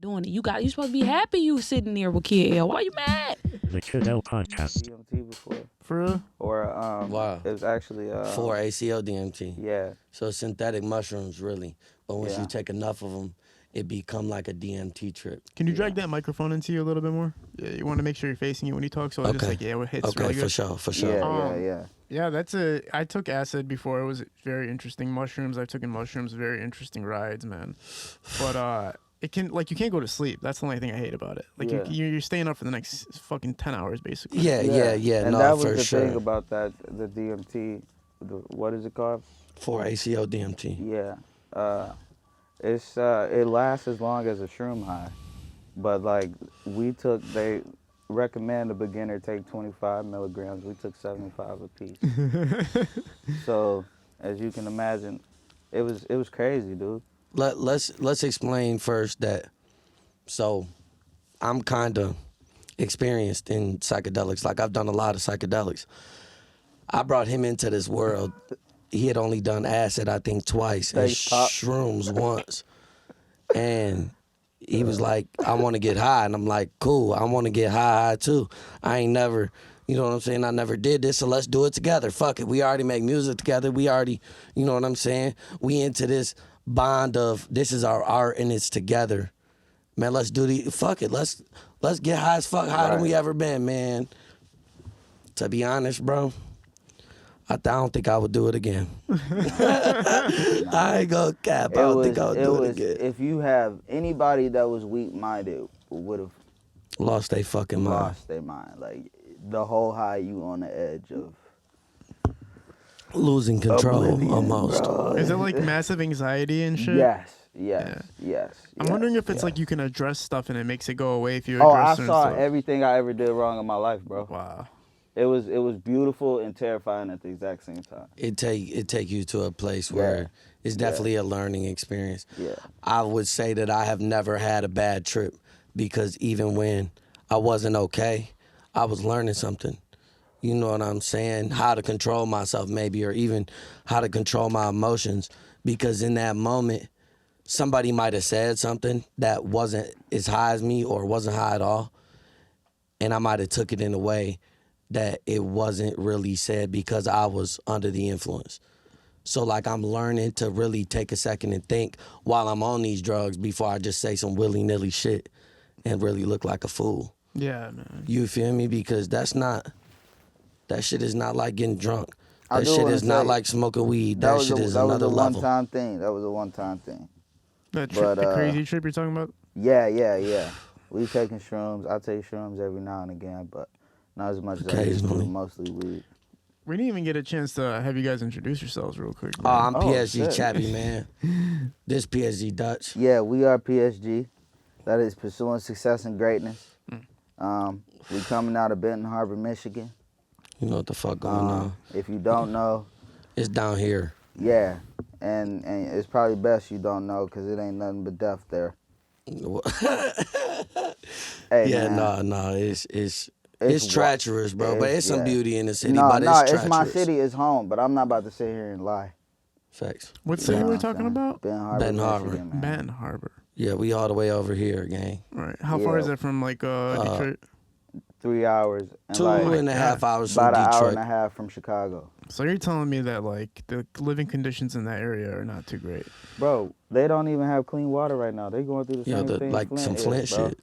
doing it. You supposed to be happy you sitting there with Kid L. Why you mad? The Kid L podcast. DMT before, For real? or Wow. it was actually 4-ACO DMT. yeah, So synthetic mushrooms, really. But once Yeah. you take enough of them, it become like a DMT trip. Can you drag that microphone into you a little bit more? Yeah, you want to make sure you're facing it when you talk, so it's just like, it hits Okay, really good. for sure. yeah. Yeah, I took acid before. It was very interesting. Mushrooms, I've taken mushrooms, very interesting rides, man. But it can, like, you can't go to sleep. That's the only thing I hate about it. Like, Yeah. you're staying up for the next fucking 10 hours, basically. Yeah. And No, that was for the sure. thing about that, the DMT. What is it called? 4-ACO DMT. Yeah, it lasts as long as a shroom high, but like they recommend a beginner take 25 milligrams. We took 75 apiece. So as you can imagine, it was crazy, dude. Let's explain first that. So, I'm kind of experienced in psychedelics. Like, I've done a lot of psychedelics. I brought him into this world. He had only done acid, I think, twice, and Thanks, Pop. shrooms once. And he was like, I want to get high. And I'm like, cool, I want to get high too. I ain't never, you know what I'm saying? I never did this, so let's do it together. Fuck it. We already make music together. We already, you know what I'm saying? We into this bond of this is our art and it's together. Man, let's do fuck it. Let's get high as fuck, higher than we ever been, man. To be honest, bro, I don't think I would do it again. I ain't gonna cap. I don't think I would do it again. If you have anybody that was weak-minded, would have Lost their fucking mind. lost their mind. Like the whole high, you on the edge of Losing control, oblivion, almost. bro. Is it like massive anxiety and shit? Yes. I'm wondering if it's like you can address stuff and it makes it go away if you Oh, address I certain saw stuff. everything I ever did wrong in my life, bro. Wow. It was beautiful and terrifying at the exact same time. It take you to a place where it's definitely a learning experience. Yeah. I would say that I have never had a bad trip because even when I wasn't okay, I was learning something. You know what I'm saying? How to control myself maybe, or even how to control my emotions, because in that moment, somebody might have said something that wasn't as high as me or wasn't high at all, and I might have took it in a way that it wasn't really said because I was under the influence. So like I'm learning to really take a second and think while I'm on these drugs before I just say some willy-nilly shit and really look like a fool. Yeah, man. You feel me? Because that shit is not like getting drunk. I That do shit wanna is not say, like smoking weed. That shit is that was another a level. one-time thing. That was a one-time thing. The But, crazy trip you're talking about? Yeah. We taking shrooms. I take shrooms every now and again, but not as much as I used to. Occasionally. Mostly weed. We didn't even get a chance to have you guys introduce yourselves real quick. Oh, I'm Oh, PSG shit. Chappie, man. This PSG Dutch. Yeah, we are PSG. That is Pursuing Success and Greatness. We coming out of Benton Harbor, Michigan. You know what the fuck going on. If you don't know, It's down here. yeah, and it's probably best you don't know because it ain't nothing but death there. Hey, Yeah, man. no, it's wa- treacherous, bro. But it's some yeah. beauty in the city, No, but no, it's it's treacherous. my city, it's home, but I'm not about to sit here and lie. Facts. What city You know we're what I'm talking saying? about? Benton Harbor, Benton Harbor. Michigan, man. Benton Harbor. Yeah, we all the way over here, gang. Right. How far Yeah. is it from like Detroit? 3 hours. And Two like, and a half hours about from an hour Detroit. and a half from Chicago. So you're telling me that like the living conditions in that area are not too great? Bro, they don't even have clean water right now. They going through the Yeah, same thing like some is, Flint bro. shit.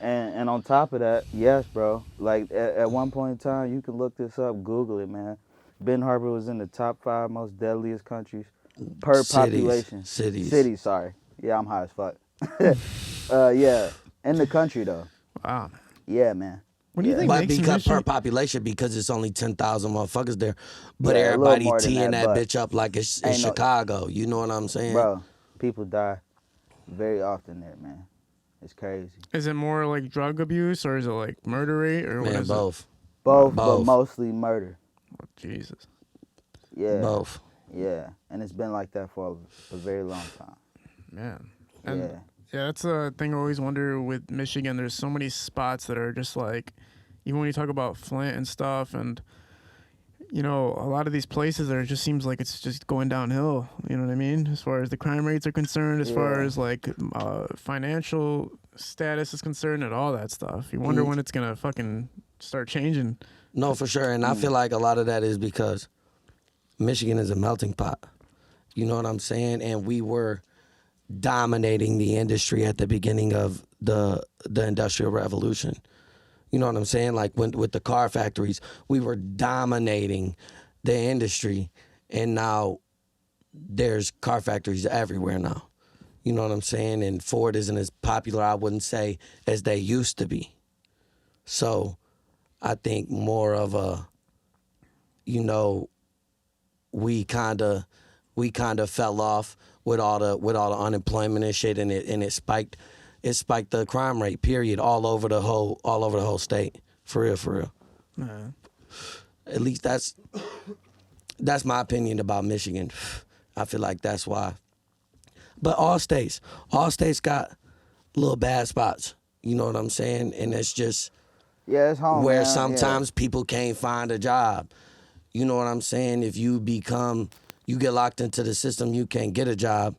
And on top of that, yes, bro. Like at one point in time, you can look this up, Google it, man. Benton Harbor was in the top 5 most deadliest countries per population. Cities. Sorry. Yeah, I'm high as fuck. Yeah, in the country though. Wow, man. Yeah, man. What do you think But makes because per Michigan? population, because it's only 10,000 motherfuckers there. But Yeah, a little everybody more than teeing that, that but bitch up like it's ain't no- Chicago. You know what I'm saying? Bro, people die very often there, man. It's crazy. Is it more like drug abuse or is it like murder rate or what Man, is both. Both, but Both. mostly murder. it? Oh, Jesus. Yeah. Both. Yeah, and it's been like that for a very long time. Man. And Yeah. yeah, that's a thing I always wonder with Michigan. There's so many spots that are just like, even when you talk about Flint and stuff, and you know, a lot of these places there, it just seems like it's just going downhill. You know what I mean? As far as the crime rates are concerned, as far Yeah. as like financial status is concerned and all that stuff. You wonder when it's gonna fucking start changing. No, for sure. And I feel like a lot of that is because Michigan is a melting pot. You know what I'm saying? And we were dominating the industry at the beginning of the Industrial Revolution. You know what I'm saying? Like with the car factories, we were dominating the industry, and now there's car factories everywhere now. You know what I'm saying? And Ford isn't as popular, I wouldn't say, as they used to be. So I think more of a, you know, we kind of fell off with all the unemployment and shit, and it spiked the crime rate, period, all over the whole state. For real. At least that's my opinion about Michigan. I feel like that's why. But all states got little bad spots. You know what I'm saying? And it's just Yeah, it's home. where man. sometimes people can't find a job. You know what I'm saying? If you get locked into the system, you can't get a job,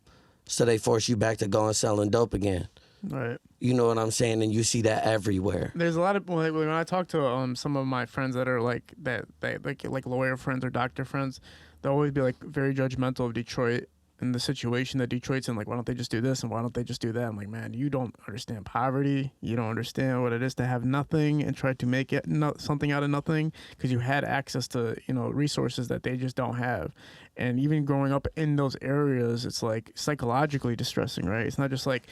so they force you back to going selling dope again. Right. You know what I'm saying? And you see that everywhere. There's a lot of when I talk to some of my friends that are like like lawyer friends or doctor friends, they'll always be like very judgmental of Detroit and the situation that Detroit's in. Like, why don't they just do this and why don't they just do that? I'm like, man, you don't understand poverty. You don't understand what it is to have nothing and try to make it something out of nothing, because you had access to, you know, resources that they just don't have. And even growing up in those areas, it's like psychologically distressing, right? It's not just like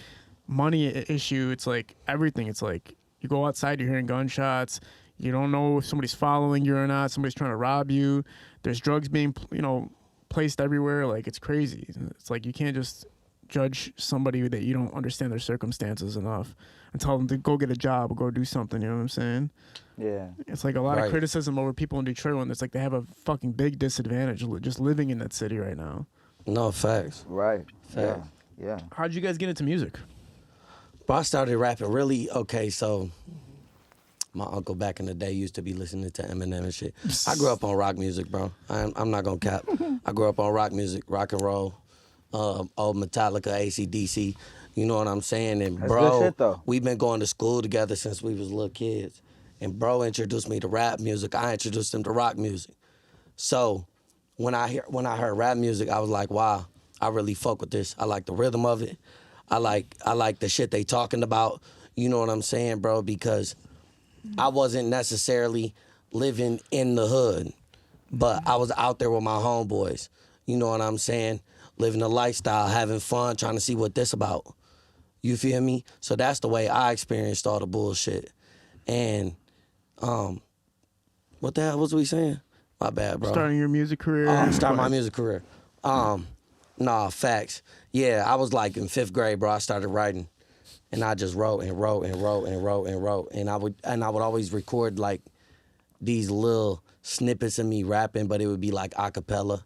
money issue. It's like everything. It's like you go outside, you're hearing gunshots. You don't know if somebody's following you or not. Somebody's trying to rob you. There's drugs being, you know, placed everywhere. Like, it's crazy. It's like you can't just judge somebody that you don't understand their circumstances enough and tell them to go get a job or go do something. You know what I'm saying? Yeah. It's like a lot of criticism over people in Detroit when it's like they have a fucking big disadvantage just living in that city right now. No, facts. Right. Facts. Yeah. How'd you guys get into music? But I started rapping really, okay, so my uncle back in the day used to be listening to Eminem and shit. I grew up on rock music, bro. I'm not gonna cap. I grew up on rock music, rock and roll, old Metallica, AC/DC. You know what I'm saying? And That's bro, good shit, though. we've been going to school together since we was little kids. And bro introduced me to rap music. I introduced him to rock music. So when I heard rap music, I was like, wow, I really fuck with this. I like the rhythm of it. I like the shit they talking about. You know what I'm saying, bro? Because I wasn't necessarily living in the hood, but I was out there with my homeboys. You know what I'm saying? Living a lifestyle, having fun, trying to see what this about. You feel me? So that's the way I experienced all the bullshit. And what the hell was we saying? My bad, bro. Starting your music career? Start my music career. Nah, facts. Yeah, I was like in 5th grade, bro. I started writing. And I just wrote and wrote and wrote and wrote and wrote. And I would always record like these little snippets of me rapping, but it would be like a cappella.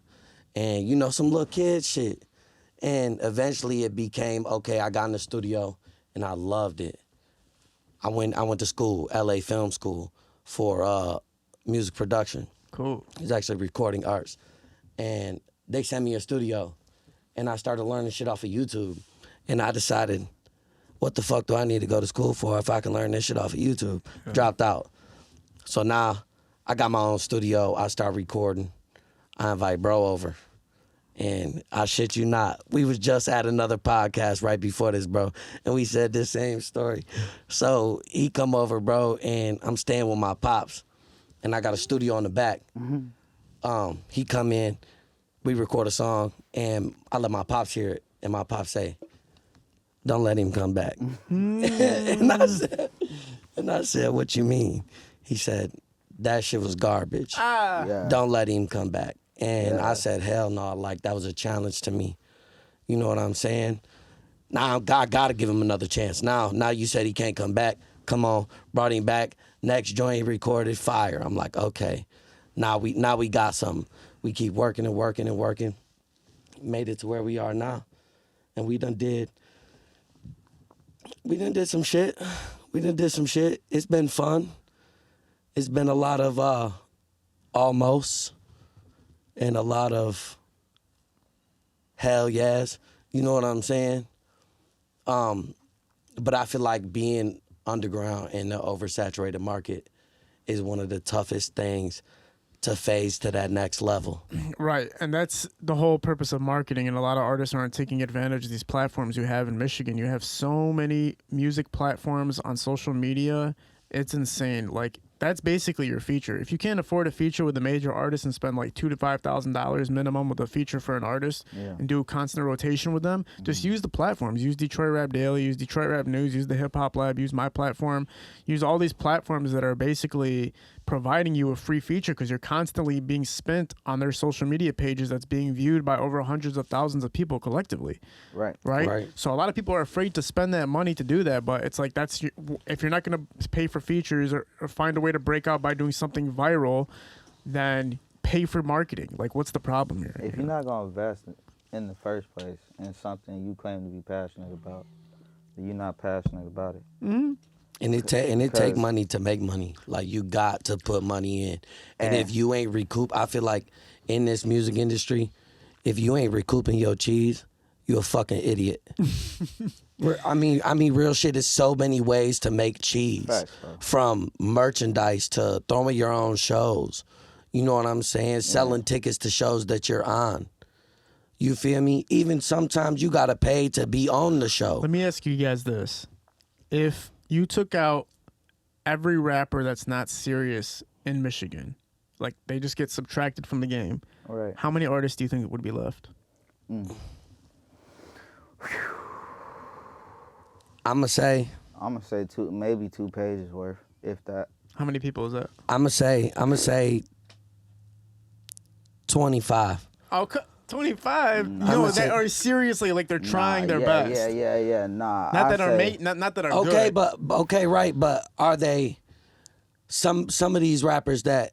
And you know, some little kid shit. And eventually it became, okay, I got in the studio and I loved it. I went to school, LA Film School, for music production. Cool. It's actually recording arts. And they sent me a studio. And I started learning shit off of YouTube. And I decided, what the fuck do I need to go to school for if I can learn this shit off of YouTube? Yeah. Dropped out. So now I got my own studio. I start recording. I invite bro over. And I shit you not, we was just at another podcast right before this, bro. And we said this same story. So he come over, bro, and I'm staying with my pops. And I got a studio on the back. Mm-hmm. He come in, we record a song, and I let my pops hear it. And my pops say, don't let him come back. and I said, what you mean? He said, that shit was garbage. Yeah. Don't let him come back. And I said, hell no, like that was a challenge to me. You know what I'm saying? Now I gotta give him another chance. Now you said he can't come back. Come on, brought him back. Next joint he recorded, fire. I'm like, okay. Now we got something. We keep working and working and working. Made it to where we are now. And we done did some shit. It's been fun. It's been a lot of almost and a lot of hell yes. You know what I'm saying? But I feel like being underground in the oversaturated market is one of the toughest things to phase to that next level. Right, and that's the whole purpose of marketing, and a lot of artists aren't taking advantage of these platforms you have in Michigan. You have so many music platforms on social media. It's insane. Like, that's basically your feature. If you can't afford a feature with a major artist and spend like $2,000 to $5,000 minimum with a feature for an artist and do a constant rotation with them, just use the platforms. Use Detroit Rap Daily, use Detroit Rap News, use the Hip Hop Lab, use my platform, use all these platforms that are basically providing you a free feature because you're constantly being spent on their social media pages that's being viewed by over hundreds of thousands of people collectively. Right. So a lot of people are afraid to spend that money to do that, but it's like if you're not going to pay for features or find a way to break out by doing something viral, then pay for marketing. Like, what's the problem here? If you're not going to invest in the first place in something you claim to be passionate about, then you're not passionate about it. Mm-hmm. And it take money to make money. Like, you got to put money in. And if you ain't I feel like in this music industry, if you ain't recouping your cheese, you a fucking idiot. I mean, real shit. There's so many ways to make cheese. Facts, from merchandise to throwing your own shows. You know what I'm saying? Selling tickets to shows that you're on. You feel me? Even sometimes you gotta pay to be on the show. Let me ask you guys this. If you took out every rapper that's not serious in Michigan, like they just get subtracted from the game, Right. how many artists do you think would be left? I'ma say maybe 2 pages worth, if that. How many people is that? I'ma say 25. Oh, 25? I'ma No, say- that are seriously like they're trying their best. Yeah. Nah. Not that are Okay, good. but right, but are they some of these rappers that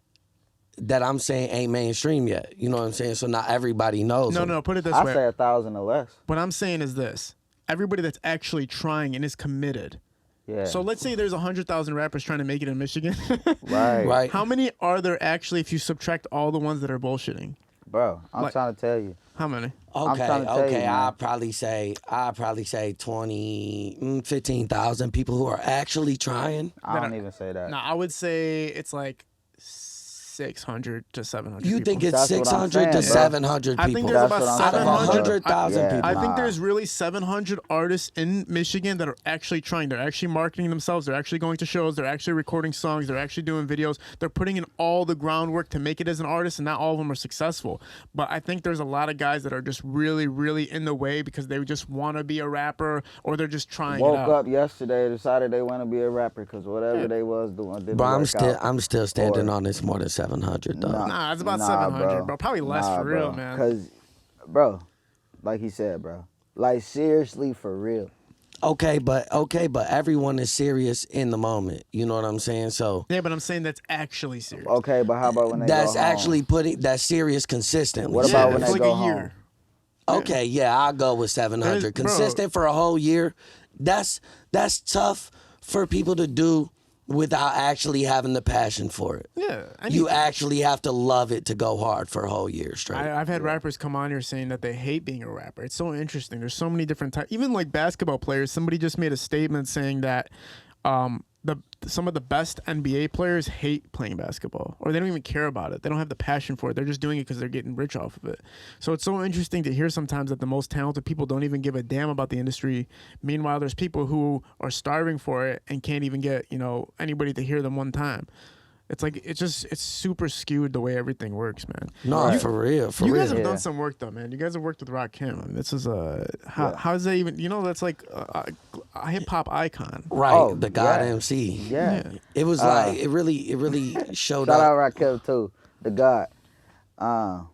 I'm saying ain't mainstream yet? You know what I'm saying? So not everybody knows them. No, put it this I way. say 1,000 or less. What I'm saying is this. Everybody that's actually trying and is committed. Yeah. So let's say there's 100,000 rappers trying to make it in Michigan. Right. How many are there actually if you subtract all the ones that are bullshitting? Bro, I'm trying to tell you. How many? I'm trying to tell you, man. I'll probably say 15,000 people who are actually trying. I don't even say that. No, I would say it's like 600 to 700 You people. think it's That's what I'm 600 to saying, bro. 700 I think people? there's That's about what I'm out of 700. 100,000 Yeah. people. I think Nah. there's really 700 artists in Michigan that are actually trying. They're actually marketing themselves. They're actually going to shows. They're actually recording songs. They're actually doing videos. They're putting in all the groundwork to make it as an artist, and not all of them are successful. But I think there's a lot of guys that are just really, really in the way because they just want to be a rapper or they're just trying it Woke out. up yesterday, decided they want to be a rapper because whatever they was doing didn't Bro, work out. I'm still standing Or- on this more than 700 though. Nah, it's about Nah, 700, bro. Probably less for real, man. Because, bro, like he said, bro, like seriously for real. Okay, but everyone is serious in the moment. You know what I'm saying? So Yeah, but I'm saying that's actually serious. Okay, but how about when they that's go home? actually that's serious consistently. What about Yeah, when for they like go a home? year. Okay, yeah, I'll go with 700. Bro. Consistent for a whole year. That's tough for people to do without actually having the passion for it. Yeah. You actually have to love it to go hard for a whole year straight. I've had rappers come on here saying that they hate being a rapper. It's so interesting. There's so many different types. Even like basketball players, somebody just made a statement saying that some of the best NBA players hate playing basketball, or they don't even care about it. They don't have the passion for it. They're just doing it because they're getting rich off of it. So it's so interesting to hear sometimes that the most talented people don't even give a damn about the industry. Meanwhile, there's people who are starving for it and can't even get anybody to hear them one time. It's like it's super skewed the way everything works, man. No, for real. You guys have Yeah. done some work though, man. You guys have worked with Rakim. I mean, this is how's that even? That's like a hip hop icon. Right, Oh, the God yeah. MC. Yeah. It was like it really showed Shout out up. Rakim too, the God. No,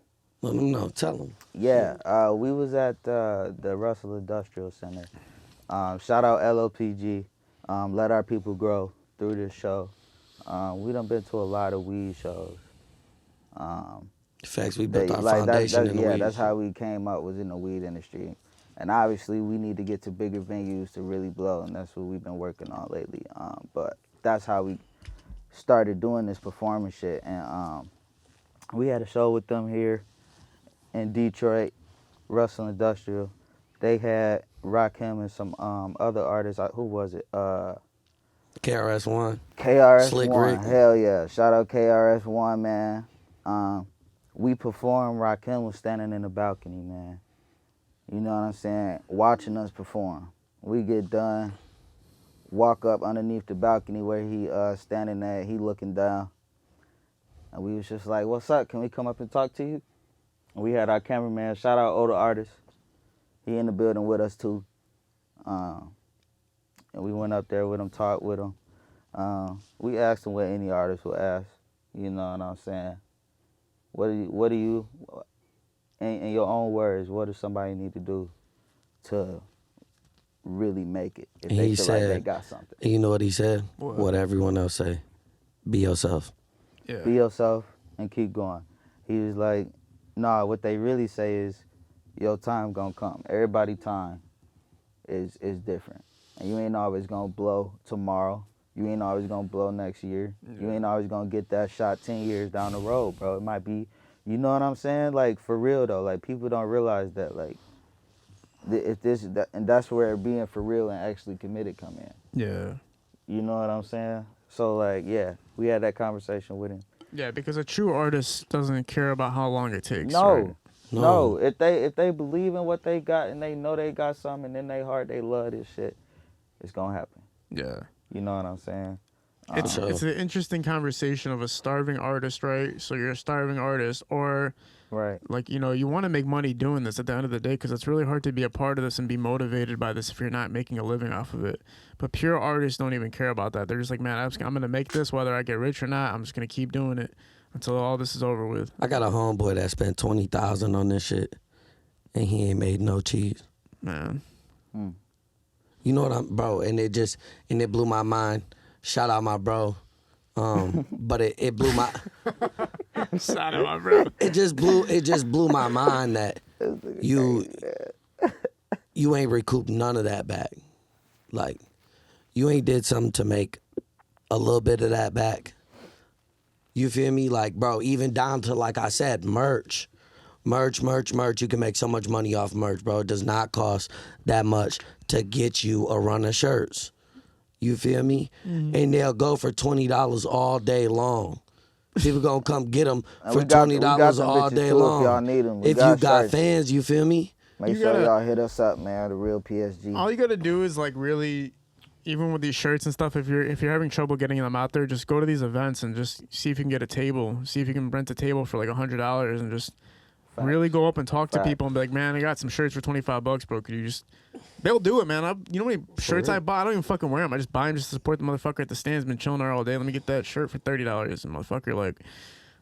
tell him. Yeah, we was at the Russell Industrial Center. Shout out LOPG. Let our people grow through this show. We done been to a lot of weed shows. Facts, we built our foundation in the weed. That's how we came up, was in the weed industry. And obviously we need to get to bigger venues to really blow, and that's what we've been working on lately. But that's how we started doing this performance shit. And we had a show with them here in Detroit, Russell Industrial. They had Rakim and some other artists. Who was it? KRS-One. Slick KRS-One. Rick. Hell yeah. Shout out KRS-One, man. We performed. Rakim was standing in the balcony, man. You know what I'm saying? Watching us perform. We get done, walk up underneath the balcony where he standing at. He looking down. And we was just like, what's up? Can we come up and talk to you? And we had our cameraman, shout out Older Artist. He in the building with us too. And we went up there with him, talked with him. We asked him what any artist would ask. You know what I'm saying? What do you, in your own words, what does somebody need to do to really make it if they feel like they got something? You know what he said? What everyone else say. Be yourself. Yeah. Be yourself and keep going. He was like, nah, what they really say is your time gonna come. Everybody time is different. And you ain't always gonna blow tomorrow. You ain't always gonna blow next year. Yeah. You ain't always gonna get that shot 10 years down the road, bro. It might be, you know what I'm saying? Like, for real though, like, people don't realize that, like, and that's where being for real and actually committed come in. Yeah. You know what I'm saying? So, like, yeah, we had that conversation with him. Yeah, because a true artist doesn't care about how long it takes. No. Right? No. If they believe in what they got and they know they got something and in their heart they love this shit, it's gonna happen. Yeah. You know what I'm saying? It's an interesting conversation of a starving artist, right? So you're a starving artist, or right, like, you know, you want to make money doing this at the end of the day, because it's really hard to be a part of this and be motivated by this if you're not making a living off of it. But pure artists don't even care about that. They're just like, man, I'm going to make this whether I get rich or not. I'm just going to keep doing it until all this is over with. I got a homeboy that spent $20,000 on this shit, and he ain't made no cheese. Man. You know what bro, and it blew my mind. Shout out my bro. But it blew my shout out my bro. It just blew my mind that you ain't recouped none of that back. Like, you ain't did something to make a little bit of that back. You feel me? Like, bro, even down to, like I said, merch. You can make so much money off merch, bro. It does not cost that much to get you a run of shirts. You feel me? Mm-hmm. And they'll go for $20 all day long. People gonna come get them for $20 all day long. If y'all need them. If you got fans, you feel me? Make sure y'all hit us up, man. The Real PSG. All you gotta do is, like, really, even with these shirts and stuff, if you're having trouble getting them out there, just go to these events and just see if you can get a table. See if you can rent a table for like $100 and just really go up and talk to people and be like, man, I got some shirts for $25, bro. Could you just... They'll do it, man. You know how many shirts I buy? I don't even fucking wear them. I just buy them just to support the motherfucker at the stands. Been chilling there all day. Let me get that shirt for $30. And motherfucker, like,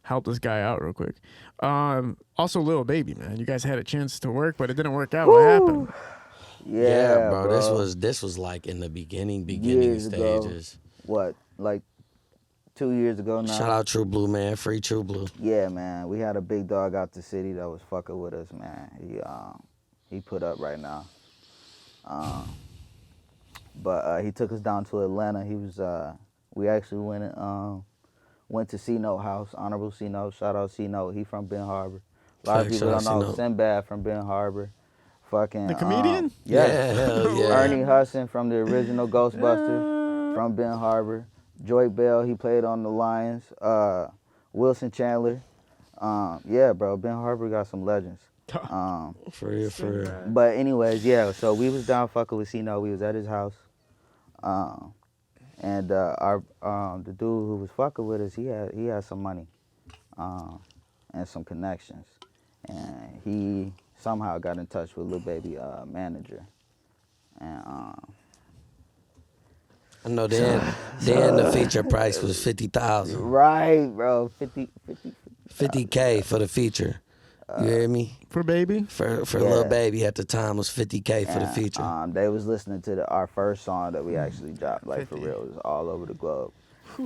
help this guy out real quick. Also, Lil Baby, man. You guys had a chance to work, but it didn't work out. What happened? Yeah, bro. This was like in the beginning years stages. Ago. What, like 2 years ago now? Shout out True Blue, man. Free True Blue. Yeah, man. We had a big dog out the city that was fucking with us, man. He put up right now. But he took us down to Atlanta. He was we actually went to C-Note house, Honorable C-Note. Shout out C-Note. He from Ben Harbor. A lot of people don't know Sinbad from Ben Harbor. Fucking the comedian? Yeah, hell yeah. Ernie Hudson from the original Ghostbusters from Ben Harbor. Joy Bell, he played on the Lions. Wilson Chandler. Yeah, bro, Ben Harbor got some legends. For real. But anyways, yeah, so we was down fucking with C-Note. We was at his house. And the dude who was fucking with us, he had some money and some connections. And he somehow got in touch with Lil Baby manager. And I know the feature price was $50,000. Right, bro. 50K for the feature. You hear me? For Baby? For Lil Baby at the time was $50K for the feature. They was listening to our first song that we actually dropped, like 50. For real. It was all over the globe.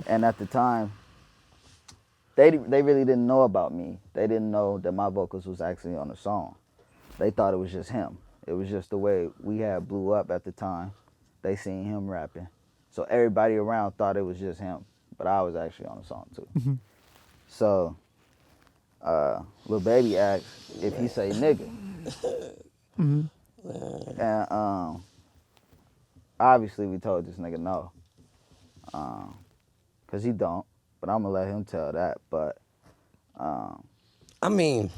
And at the time, they really didn't know about me. They didn't know that my vocals was actually on the song. They thought it was just him. It was just the way we had blew up at the time. They seen him rapping. So everybody around thought it was just him. But I was actually on the song too. Mm-hmm. So Lil Baby asked if he say nigga. Mm-hmm. And obviously we told this nigga no, cause he don't. But I'm gonna let him tell that. But I mean,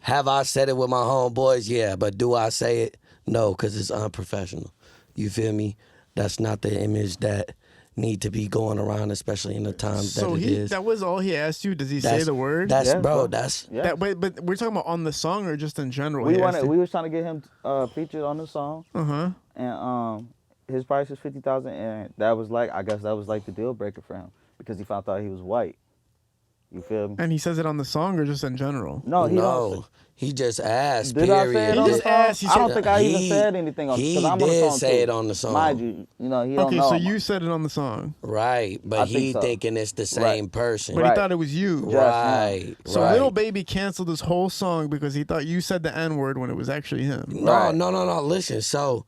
have I said it with my homeboys? Yeah, but do I say it? No, because it's unprofessional. You feel me? That's not the image that need to be going around, especially in the time So that it is. that was all he asked you. Does he say the word? That's Yeah, bro. bro. That's yeah, That, but we're talking about on the song or just in general? we was trying to get him featured on the song, and his price was 50,000, and that was like, I guess that was like the deal breaker for him because he found out he was white. You feel me? And he says it on the song or just in general? No, he don't. no. He just asked. Did I say it period. on the just song? asked, he I don't said- think I even He- said anything on he because I'm on the did song say too. it on the song. Mind you, he don't Okay, know. so you said it on the song, Right, but I think he so. thinking it's the same person. but Right. he thought it was you. Just Right. So right. Lil Baby canceled this whole song because he thought you said the N word when it was actually him. No, Right. no. Listen, so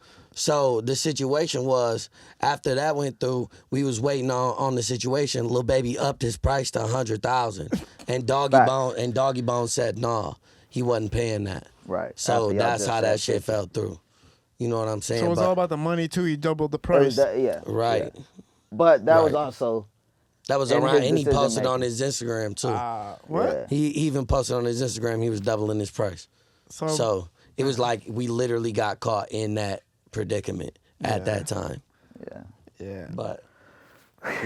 the situation was after that went through, we was waiting on the situation. Lil Baby upped his price to 100,000, and Doggy Bone said nah, he wasn't paying that. Right. So After y'all that's just how said that shit 50. fell through. You know what I'm saying? So it's But- all about the money too. He doubled the price. Yeah. right. yeah. But that was Right. also That was in around, his and he decision posted on making. his Instagram too. What? Yeah. He even posted on his Instagram he was doubling his price. So it was like we literally got caught in that predicament at that time. Yeah. Yeah. But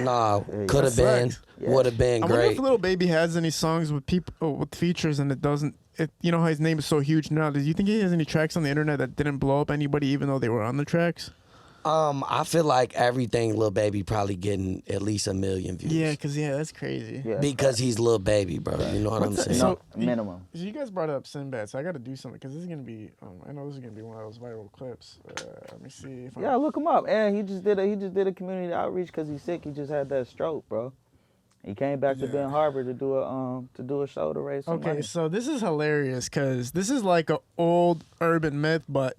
nah, Yeah, could have that been, sucks. Yeah. would have been I wonder great. if Lil Baby has any songs with people with features and it doesn't. You know how his name is so huge now. Do you think he has any tracks on the internet that didn't blow up anybody, even though they were on the tracks? I feel like everything Lil Baby probably getting at least 1 million views. Yeah, because that's crazy. Yeah. Because he's Lil Baby, bro. You know what I'm What's that- saying? so- minimum. So you guys brought up Sinbad, so I got to do something because this is gonna be. I know this is gonna be one of those viral clips. Let me see if Yeah, look him up. And he just did a community outreach because he's sick. He just had that stroke, bro. He came back to Ben Harbor to do a show to raise some Okay, money. so this is hilarious because this is like an old urban myth, but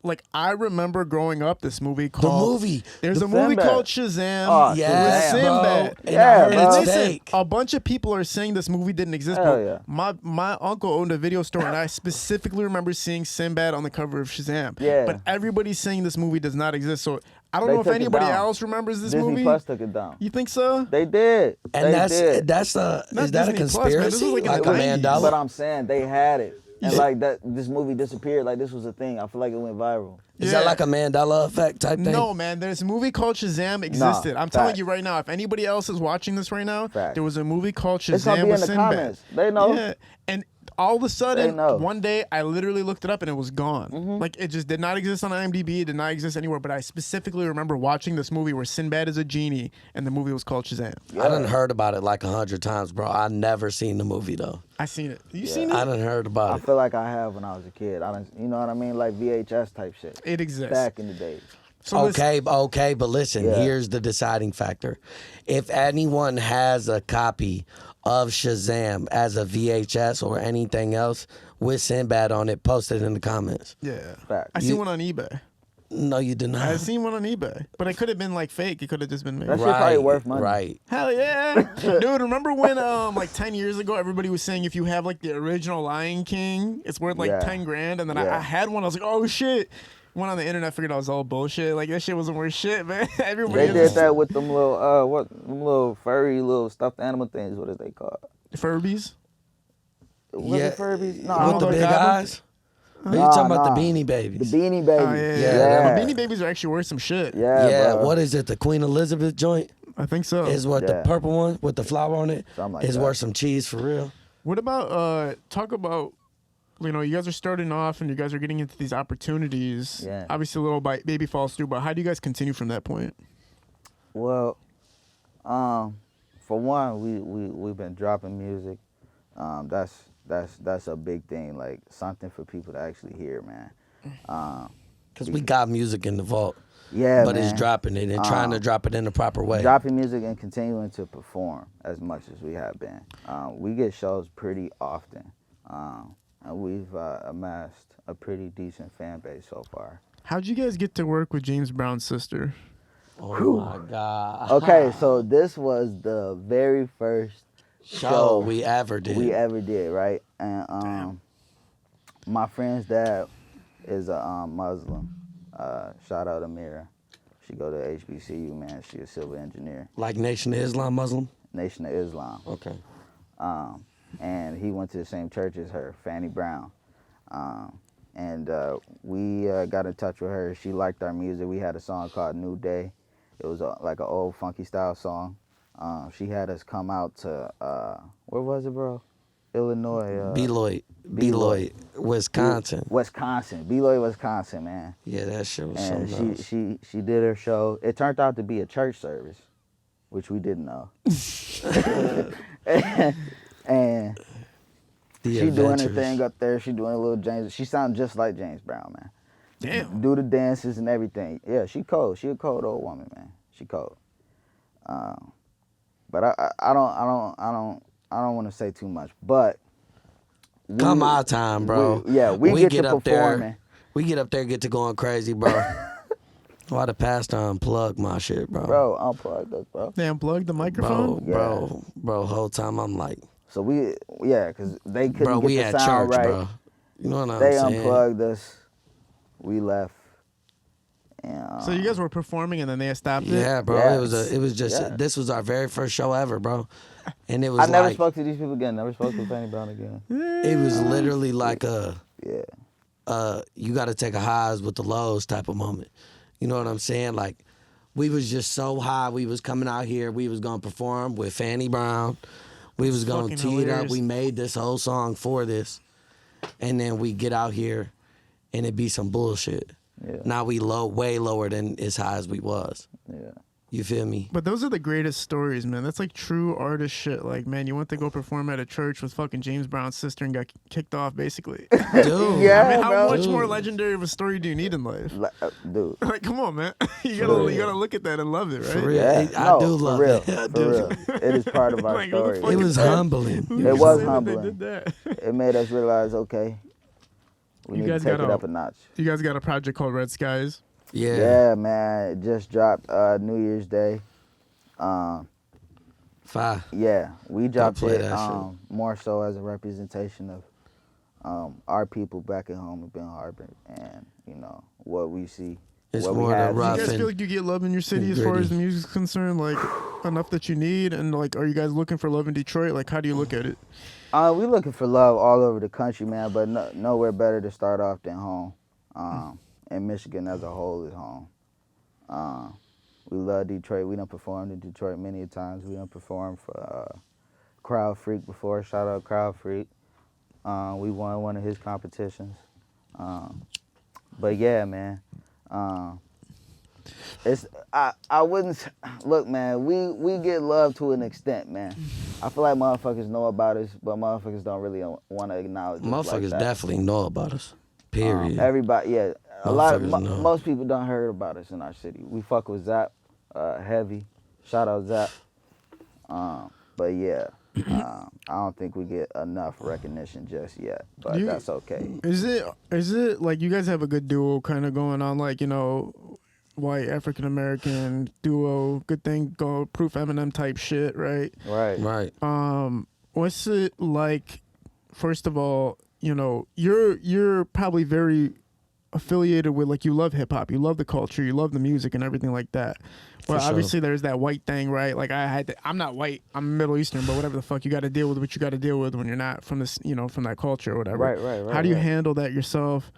like I remember growing up this movie The called. movie. There's The a movie Sinbad. called Shazam Oh, with Yeah, Sinbad. bro. And Yeah, I heard bro. it's Listen, fake. a bunch of people are saying this movie didn't exist, Hell but yeah. my uncle owned a video store, and I specifically remember seeing Sinbad on the cover of Shazam. Yeah. But everybody's saying this movie does not exist, so I don't They know if took it anybody down. else remembers this Disney movie. Plus took it down. You think so? They did. And they that's did. that's a Not is that a Disney Plus, man. This conspiracy? was like in Like the a 90s. Mandela? But I'm saying they had it. And like that, this movie disappeared. Like this was a thing. I feel like it went viral. Is that Yeah. like a Mandela effect type thing? No, man. There's a movie called Shazam existed. I'm telling facts. you right now. If anybody else is watching this right now, Facts. there was a movie called Shazam It's gonna be in with the Sinbad. comments. They know. Yeah, and all of a They sudden, know. one day I literally looked it up and it was gone. Mm-hmm. Like it just did not exist on IMDb. It did not exist anywhere. But I specifically remember watching this movie where Sinbad is a genie, and the movie was called Shazam. I done heard about it like 100 times, bro. I never seen the movie though. I seen it. You seen it? I done heard I about it. feel like I have when I was a kid. You know what I mean? Like VHS type shit. It exists. Back in the days. So listen- Okay, but listen, Yeah. here's the deciding factor. If anyone has a copy of Shazam as a VHS or anything else with Sinbad on it, post it in the comments. yeah, Facts. I seen one on eBay. No, you did I not. seen one on eBay, but it could have been like fake. It could have just been made. That shit probably worth money. Right. Hell yeah, dude! Remember when like 10 years ago, everybody was saying if you have like the original Lion King, it's worth like Yeah. 10 grand, and then Yeah. I had one. I was like, oh shit. Went on the internet, figured out it was all bullshit. Like that shit wasn't worth shit, man. Everybody They was did that with them little furry little stuffed animal things. What is they called? Furbies. Was Yeah. it Furbies? No, I With don't the know, big God. eyes? Are you talking about the nah. Beanie the Babies? Beanie Babies. Oh yeah, Yeah, yeah. Beanie Babies are actually worth some shit. Yeah, Yeah, bro. what is it? The Queen Elizabeth joint? I think so. Is what the Yeah. purple one with the flower on it? Something like is that. worth some cheese for real. What about talk about, you know, you guys are starting off and you guys are getting into these opportunities. Yeah. Obviously, a little baby falls through, but how do you guys continue from that point? Well, for one, we've been dropping music. That's a big thing. Like something for people to actually hear, man. Because we got music in the vault. Yeah, But man. it's dropping it and trying to drop it in the proper way. Dropping music and continuing to perform as much as we have been. We get shows pretty often, and we've amassed a pretty decent fan base so far. How'd you guys get to work with James Brown's sister? Oh my God. Okay, so this was the very first Show we ever did. we ever did, right? And my friend's dad is a Muslim. Shout out Amira. She go to HBCU, man. She a civil engineer. Like Nation of Islam Muslim? Nation of Islam. Okay. And he went to the same church as her, Fanny Brown. And we got in touch with her. She liked our music. We had a song called New Day. It was like an old funky style song. She had us come out to, where was it, bro? Illinois. Beloit, Wisconsin. Beloit, Wisconsin, man. Yeah, that shit was And something else. she did her show. It turned out to be a church service, which we didn't know. and The she doing her Adventures. thing up there. She doing a little James. She sounded just like James Brown, man. Damn. Do the dances and everything. Yeah, she cold. She a cold old woman, man. She cold. But I don't want to say too much. But Come our time, bro. we get to up performing. there. We get up there, get to going crazy, bro. Why the pastor unplugged my shit, bro? Bro, unplug us, bro. They unplugged the microphone. Bro. Whole time I'm like, So because they couldn't bro, get we the at sound church, right. bro. You know what I'm They saying? unplugged us. We left. And, So you guys were performing and then they stopped it. Yeah, bro. Yes. It was just Yeah. this was our very first show ever, bro. And it was I never like spoke to these people again. Never spoke to Fanny Brown again. it was literally like a Yeah. you got to take a highs with the lows type of moment. You know what I'm saying? Like we was just so high. We was coming out here. We was gonna perform with Fanny Brown. We was gonna Fucking tee it up. hilarious. We made this whole song for this, and then we get out here, and it be some bullshit. Yeah. Now we way lower than as high as we was. Yeah. You feel me? But those are the greatest stories, man. That's like true artist shit. Like, man, you went to go perform at a church with fucking James Brown's sister and got kicked off, basically. Dude. Yeah. I mean, how bro. much more legendary of a story do you need in life? Dude. Like, come on, man. You True. gotta look at that and love it, right? For real. Yeah. I do love for real. it. I For do. real. It is part of our Like, who the story. fuck It is was that? humbling. Who It was said that humbling. They did that? It made us realize, okay, we You need to guys take got it a- up a notch. You guys got a project called Red Skies. Yeah. Yeah, man. It just dropped New Year's Day. Fire. Yeah, we dropped play it that shit. more so as a representation of our people back at home in Ben Harbor, and you know what we see. It's what more we the have. Do you rough guys and- feel like you get love in your city and as far as gritty. the music's concerned? Like, enough that you need? And, like, are you guys looking for love in Detroit? Like, how do you look at it? We looking for love all over the country, man, but nowhere better to start off than home. And Michigan as a whole is home. We love Detroit. We done performed in Detroit many times. We done performed for Crowd Freak before. Shout out Crowd Freak. We won one of his competitions. But yeah, man. It's I wouldn't look, man. We get love to an extent, man. I feel like motherfuckers know about us, but motherfuckers don't really want to acknowledge us Motherfuckers like that. definitely know about us. Period. Everybody, yeah. A lot. Motherfuckers know. Most people don't heard about us in our city. We fuck with Zap, heavy. Shout out Zap. But yeah, I don't think we get enough recognition just yet. But You- that's okay. Is it like you guys have a good duo kind of going on? Like, you know, white African American duo, good thing, go proof Eminem type shit, right? Right. Right. What's it like? First of all, you know, you're probably very affiliated with, like, you love hip hop, you love the culture, you love the music and everything like that. But For sure. obviously there's that white thing, right? Like, I'm not white, I'm Middle Eastern, but whatever the fuck, you got to deal with what you got to deal with when you're not from this, you know, from that culture or whatever. Right. How do you right. handle that yourself?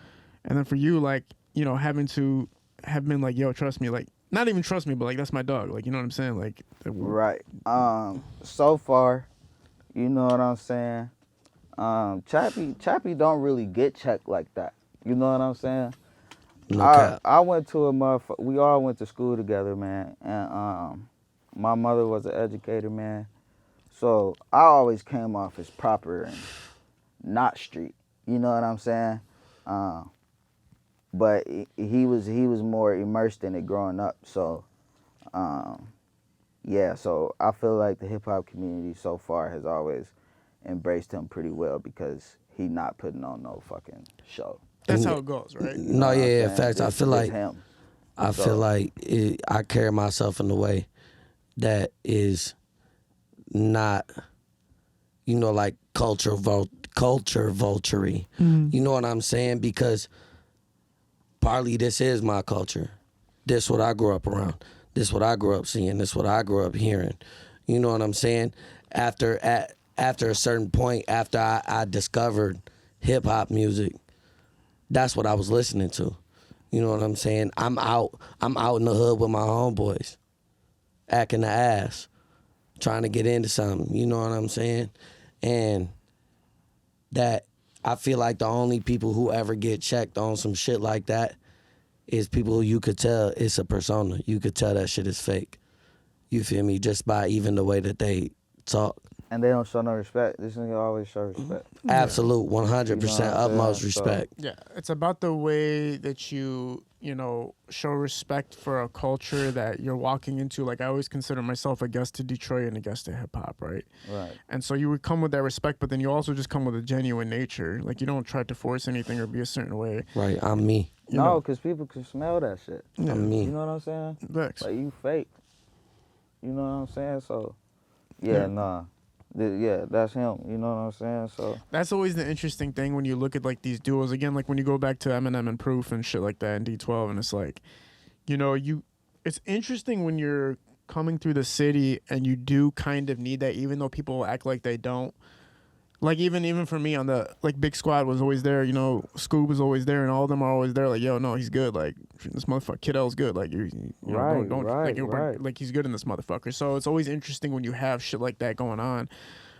And then for you, like, you know, having to have been like, yo, trust me, like, not even trust me, but like, that's my dog. Like, you know what I'm saying? Like, Right. So far, you know what I'm saying? Chappie don't really get checked like that. You know what I'm saying? No cap. I went to a motherfucker. We all went to school together, man. And my mother was an educator, man. So I always came off as proper and not street. You know what I'm saying? But he was more immersed in it growing up. So yeah. So I feel like the hip hop community so far has always embraced him pretty well because he not putting on no fucking show. that's how it goes, right? No, what I'm yeah, saying? facts. I It's- feel it's like him. I So- feel like I carry myself in a way that is not, you know, like culture vulture. You know what I'm saying? Because partly this is my culture. This what I grew up around. This what I grew up seeing. This what I grew up hearing. You know what I'm saying? After a certain point, after I discovered hip hop music, that's what I was listening to. You know what I'm saying? I'm out in the hood with my homeboys, acting the ass, trying to get into something. You know what I'm saying? And that I feel like the only people who ever get checked on some shit like that is people who you could tell it's a persona. You could tell that shit is fake. You feel me? Just by even the way that they talk. And they don't show no respect. This nigga always show respect. Absolute 100% You know what I'm utmost saying? So- respect. Yeah, it's about the way that you show respect for a culture that you're walking into. Like, I always consider myself a guest to Detroit and a guest to hip hop, right? Right. And so you would come with that respect, but then you also just come with a genuine nature. Like, you don't try to force anything or be a certain way. Right, I'm me. You No, know? because people can smell that shit. I'm me. You know what I'm saying? Vex. Like, you fake. You know what I'm saying? So, yeah, nah. Yeah, that's him. You know what I'm saying? So That's always the interesting thing when you look at like these duos. Again, like when you go back to Eminem and Proof and shit like that and D12, and it's like, it's interesting when you're coming through the city and you do kind of need that, even though people act like they don't. Like even for me on the like Big Squad was always there, Scoob was always there, and all of them are always there. Like, yo, no, he's good. Like this motherfucker, Kid L's good. Like Right, don't right, like, right. like he's good in this motherfucker. So it's always interesting when you have shit like that going on.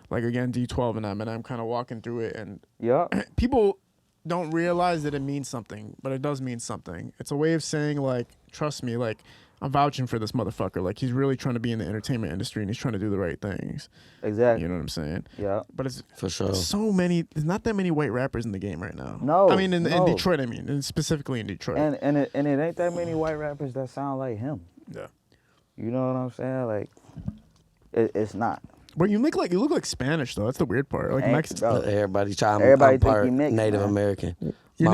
Like again, D12 and I'm kind of walking through it, and yeah, people don't realize that it means something, but it does mean something. It's a way of saying like, trust me, like I'm vouching for this motherfucker. Like he's really trying to be in the entertainment industry and he's trying to do the right things. exactly. You know what I'm saying? Yeah. But it's For sure. there's not that many white rappers in the game right now. No, I mean in no. Detroit, and specifically in Detroit. And it ain't that many white rappers that sound like him. Yeah. You know what I'm saying? Like, it's not. But you look like Spanish though. That's the weird part. Like Ain't- Mexican. bro. Everybody try. Everybody I'm think part he mixed, Native man. American. You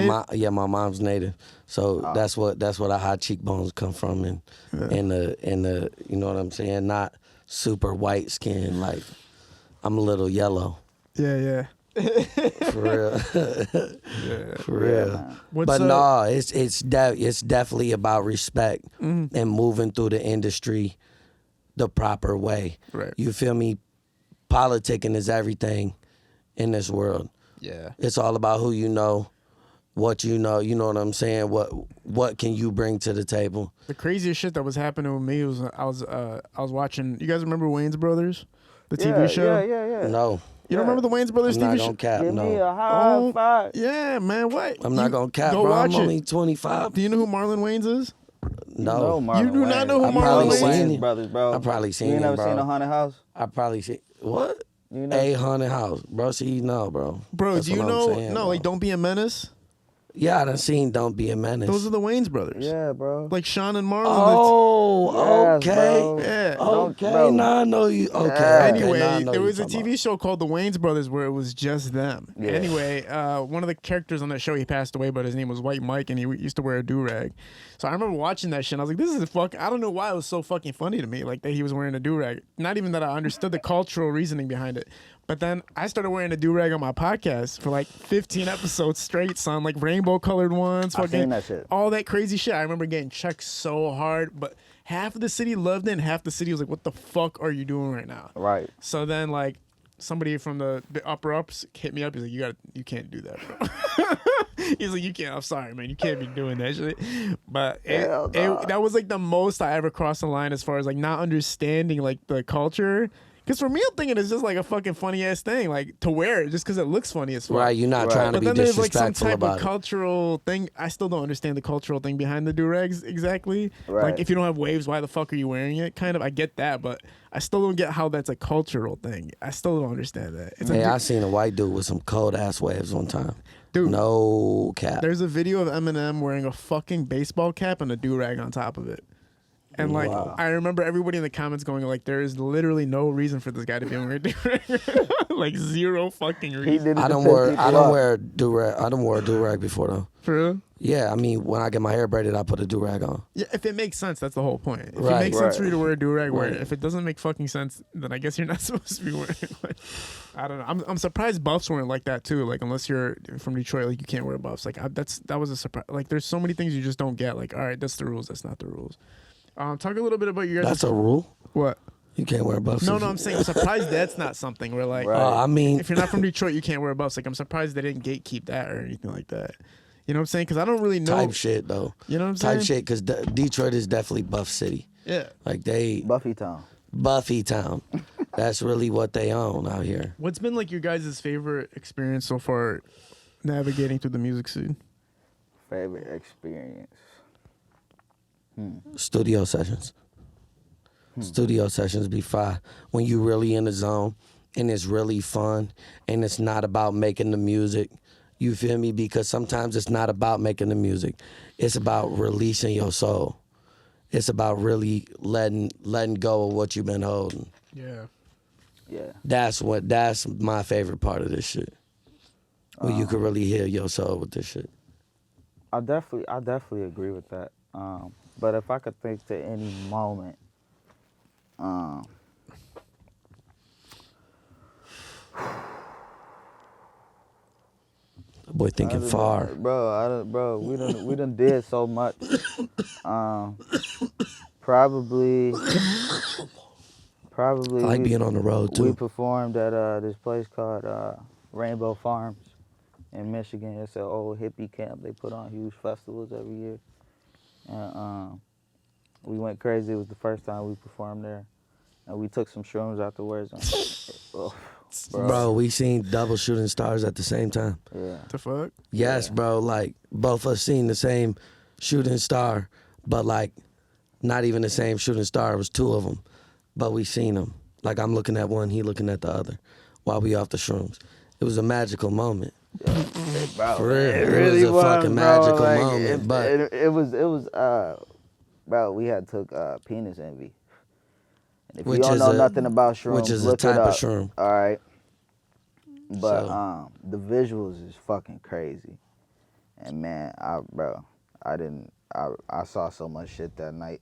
My mom's Native, so Oh. that's what our high cheekbones come from, and the you know what I'm saying. Not super white skin, like I'm a little yellow. Yeah. For real. For real. man. What's No, it's definitely about respect and moving through the industry the proper way. Right. You feel me? Politicking is everything in this world. Yeah. It's all about who you know, what you know what I'm saying? What can you bring to the table? The craziest shit that was happening with me was I was watching. You guys remember Wayne's Brothers, the TV show? Yeah. No. You don't remember the Wayne's Brothers I'm not TV gonna show? cap, Give me no. a high five. Yeah, man. What? I'm not gonna cap, Go bro. watch I'm it. only 25. Do you know who Marlon Wayans is? No. Marlon You do not Wayans. know who I Marlon probably Wayans seen is? brothers, bro. I probably seen You ain't him, never bro. seen a haunted house? I probably see what? You know? A haunted house. Bro, see, no, bro. Bro, That's do you what I'm know? saying, No, bro. like Don't Be a Menace. Yeah, I done seen Don't Be a Menace. Those are the Wayans brothers. Yeah, bro. Like Sean and Marlon. Oh, Yes, okay. bro. Yeah. Okay, Bro. now I know you. Okay. Yeah. okay, Anyway, now I know there you was a talking TV show called The Wayans Brothers where it was just them. Yeah. Anyway, one of the characters on that show, he passed away, but his name was White Mike, and he used to wear a do-rag. So I remember watching that shit, and I was like, this is I don't know why it was so fucking funny to me, like that he was wearing a do-rag. Not even that I understood the cultural reasoning behind it. But then I started wearing a do-rag on my podcast for like 15 episodes straight, son, like rainbow-colored ones, I fucking seen that shit. all that crazy shit. I remember getting checked so hard, but half of the city loved it, and half the city was like, what the fuck are you doing right now? Right. So then, like, somebody from the upper ups hit me up. He's like, you can't do that, bro. He's like, you can't. I'm sorry, man. You can't be doing that shit. But Hell nah. that was like the most I ever crossed the line as far as like not understanding like the culture. Because for me, I'm thinking it's just like a fucking funny ass thing, like to wear it just because it looks funny as fuck. Right, you're not Right. trying to But be then there's like some disrespectful type about of it. cultural thing. I still don't understand the cultural thing behind the do-rags exactly. Right. Like if you don't have waves, why the fuck are you wearing it? Kind of, I get that, but I still don't get how that's a cultural thing. I still don't understand that. It's Hey, I seen a white dude with some cold ass waves one time. Dude. No cap. There's a video of Eminem wearing a fucking baseball cap and a do-rag on top of it. And like, Wow. I remember everybody in the comments going like, there is literally no reason for this guy to be wearing a do-rag. Like zero fucking He reason. did it I to don't piss wear people I don't off. wear do-rag. I don't wear a do-rag before though. For real? Yeah, I mean, when I get my hair braided, I put a do-rag on. Yeah, if it makes sense, that's the whole point. If Right. it makes sense for Right. you to wear a do-rag, wear it. Right. If it doesn't make fucking sense, then I guess you're not supposed to be wearing it. Like, I don't know. I'm surprised buffs weren't like that too. Like, unless you're from Detroit, like you can't wear buffs. Like, that was a surprise. Like, there's so many things you just don't get. Like, all right, that's the rules. That's not the rules. Talk a little bit about your guys'. That's a rule. What? You can't wear buffs. No, if no, you- I'm saying I'm surprised that's not something where like, Right. I mean, if you're not from Detroit, you can't wear buffs. Like, I'm surprised they didn't gatekeep that or anything like that. You know what I'm saying? Because I don't really know. type shit though. You know what I'm saying? Type shit, because Detroit is definitely buff city. Yeah. Like they Buffy Town. Buffy town. That's really what they own out here. What's been like your guys' favorite experience so far navigating through the music scene? Favorite experience. Studio sessions. Studio sessions be fire when you really in the zone and it's really fun and it's not about making the music. You feel me? Because sometimes it's not about making the music. It's about releasing your soul. It's about really letting go of what you've been holding. Yeah. Yeah. That's my favorite part of this shit. When you can really heal your soul with this shit. I definitely agree with that. But if I could think to any moment, That boy thinking far. bro. We done did so much. Probably. I like being on the road We too. performed at this place called Rainbow Farms in Michigan. It's an old hippie camp. They put on huge festivals every year, and we went crazy. It was the first time we performed there, and we took some shrooms afterwards. Oh, Bro, we seen double shooting stars at the same time. yeah. The fuck? Yes, bro. Like both of us seen the same shooting star, but like not even the same shooting star. It was two of them, but we seen them. Like I'm looking at one, he looking at the other, while we off the shrooms. It was a magical moment. Bro, For real. it It really was a was, fucking bro. magical Like, moment, but- it was bro. We had took penis envy. And if Which you don't is know a- nothing about shrooms, which is a look type it of up. shroom. All right. But So- the visuals is fucking crazy, and man, I saw so much shit that night.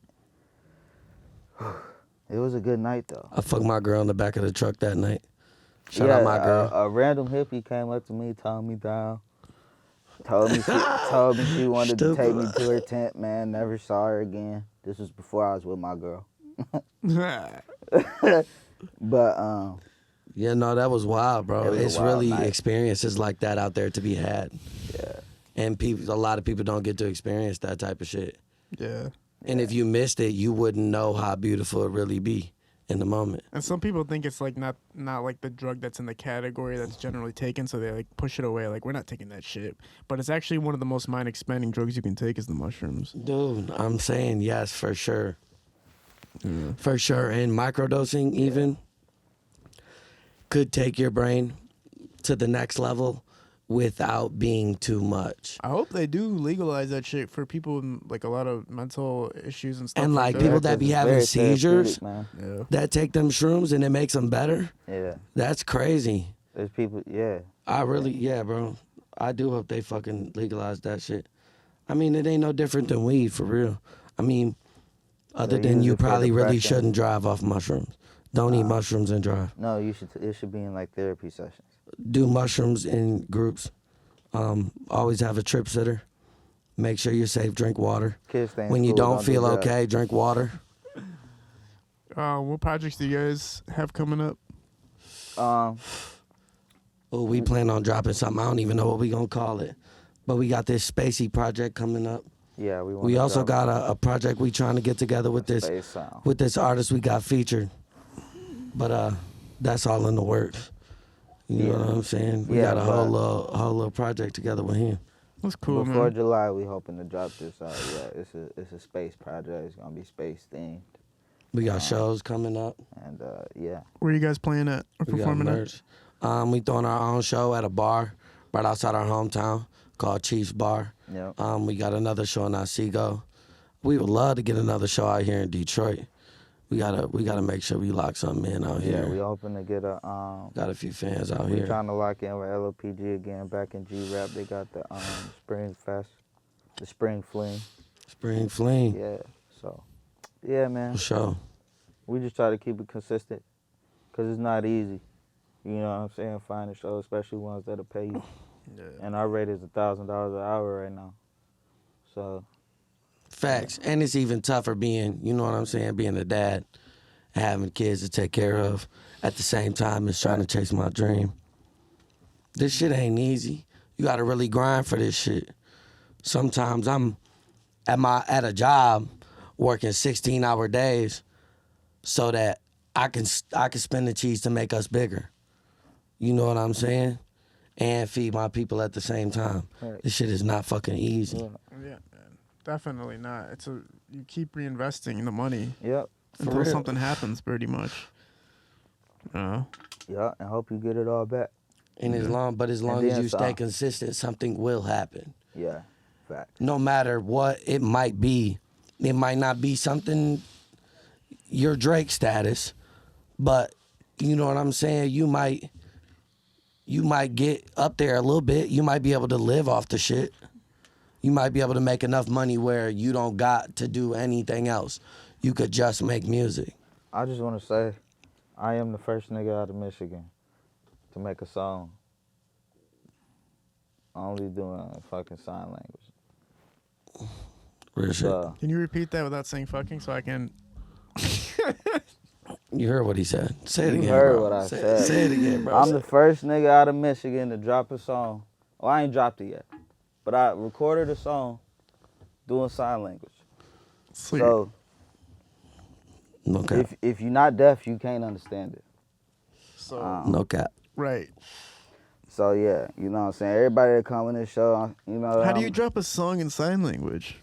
It was a good night though. I fucked my girl in the back of the truck that night. Shout out my girl. A random hippie came up to me, toned me down, told me she wanted to take me to her tent. Man, never saw her again. This was before I was with my girl. But Yeah, no, that was wild, bro. It was a It's wild really night. experiences like that out there to be had. yeah, And a lot of people don't get to experience that type of shit. Yeah. And if you missed it, you wouldn't know how beautiful it really be in the moment. And some people think it's like not like the drug that's in the category that's generally taken, so they like push it away. Like, we're not taking that shit. But it's actually one of the most mind expanding drugs you can take is the mushrooms. Dude, I'm saying yes, for sure. For sure. And microdosing even could take your brain to the next level without being too much. I hope they do legalize that shit for people with like a lot of mental issues and stuff. And, like, that. people that be It's having very seizures. therapeutic, man. Yeah. That take them shrooms and it makes them better. Yeah, That's crazy. there's people. Yeah, Yeah, bro. I do hope they fucking legalize that shit. I mean, it ain't no different than weed, for real. I mean, other They than use you it for probably really depression. shouldn't drive off mushrooms. Don't eat mushrooms and drive. no, you should. It should be in like therapy sessions. Do mushrooms in groups. Always have a trip sitter. Make sure you're safe. Drink water. Kids stay in When you school, don't feel do drugs. okay, drink water. What projects do you guys have coming up? Oh, we plan on dropping something. I don't even know what we gonna call it, but we got this spacey project coming up. Yeah, we. We also got a project we trying to get together with this Space sound. with this artist we got featured. But that's all in the works. You know what I'm saying? We Yeah, got a whole little project together with him. That's cool, Before man. July, we hoping to drop this. Yeah, it's a space project. It's gonna be space themed, We got shows coming up. and yeah. Where you guys playing at or We got performing at? merch. We throwing our own show at a bar right outside our hometown called Chief's Bar. Yep. We got another show in Otsego. We would love to get another show out here in Detroit. We gotta make sure we lock something in out Yeah, here. we hoping to get a Got a few fans out we here. trying to lock in with LOPG again back in G Rap. They got the Spring Fest. the spring fling. Spring Fling. Yeah. So, yeah, man. For sure. We just try to keep it consistent, cause it's not easy. You know what I'm saying? Finding shows, especially ones that'll pay you. Yeah. And our rate is $1,000 an hour right now. So. Facts. And it's even tougher being, you know what I'm saying, being a dad and having kids to take care of at the same time as trying to chase my dream. This shit ain't easy. You gotta really grind for this shit. Sometimes I'm at a job working 16-hour days so that I can spend the cheese to make us bigger. You know what I'm saying? And feed my people at the same time. Right. This shit is not fucking easy. Yeah. Yeah, man. Definitely not. You keep reinvesting the money Yep. until real. something happens, pretty much. Yeah, and hope you get it all back. And as long as then you stay some. consistent, something will happen. Yeah, fact. No matter what it might be. It might not be something your Drake status, but you know what I'm saying? You might get up there a little bit. You might be able to live off the shit. You might be able to make enough money where you don't got to do anything else. You could just make music. I just want to say, I am the first nigga out of Michigan to make a song only doing fucking sign language. Real shit. So, Can you repeat that without saying fucking so I can? You heard what he said. Say it You again, heard bro. what I said. Say it again, bro. I'm the first nigga out of Michigan to drop a song. Well, I ain't dropped it yet, but I recorded a song doing sign language. Sweet. So No cap. if you're not deaf, you can't understand it. So No cap. right. So yeah, you know what I'm saying? Everybody that come in this show, you know. How do you drop a song in sign language?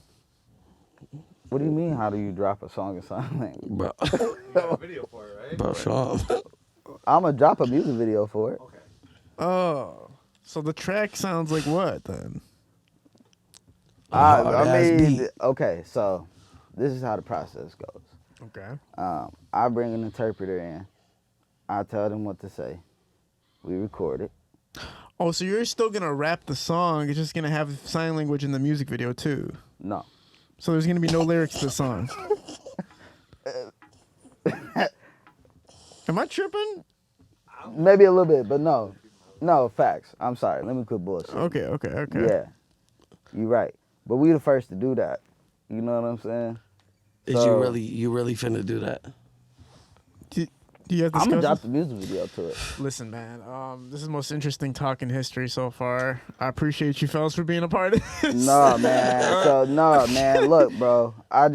What do you mean? How do you drop a song in sign language? Bro. Video for it, right? Bro, Sean. I'm gonna drop a music video for it. Okay. Oh, so the track sounds like what then? I hard-ass mean, beat. okay, so this is how the process goes. Okay. I bring an interpreter in. I tell them what to say. We record it. Oh, so you're still gonna rap the song? It's just gonna have sign language in the music video too. No. So there's gonna be no lyrics to the song. Am I tripping? Maybe a little bit, but no. No, facts. I'm sorry. Let me quit bullshit. Okay. Yeah. You right. But we the first to do that. You know what I'm saying? Is So- you really finna do that? Do you have I'm gonna discussions? drop the music video to it. Listen, man. This is the most interesting talk in history so far. I appreciate you fellas for being a part of this. No, man. So no, man. Look, bro. I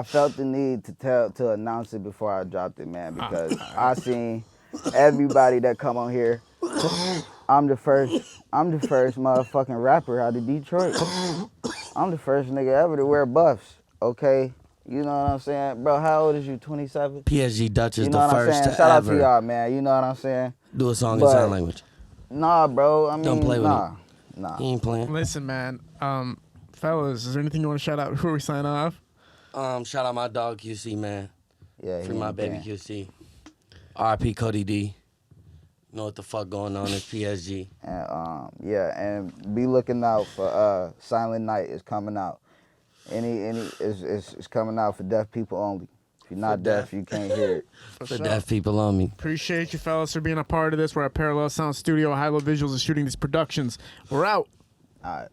felt the need to announce it before I dropped it, man, because I seen everybody that come on here. I'm the first motherfucking rapper out of Detroit. I'm the first nigga ever to wear buffs. Okay. You know what I'm saying? Bro, how old is you? 27? PSG Dutch is You know the what I'm first saying? to Shout out to ever y'all, man. You know what I'm saying? do a song in But- sign language. Nah, bro. I mean, Don't play with nah. He ain't playing. Listen, man. Fellas, is there anything you want to shout out before we sign off? Shout out my dog QC, man. Yeah, Free he my ain't baby playing. QC. RP Cody D. Know what the fuck going on in PSG. And yeah, and be looking out for Silent Night is coming out. It's coming out for deaf people only. If you're not deaf, you can't hear it. For deaf people on me. Appreciate you fellas for being a part of this. We're at Parallel Sound Studio. High Low Visuals is shooting these productions. We're out. All right.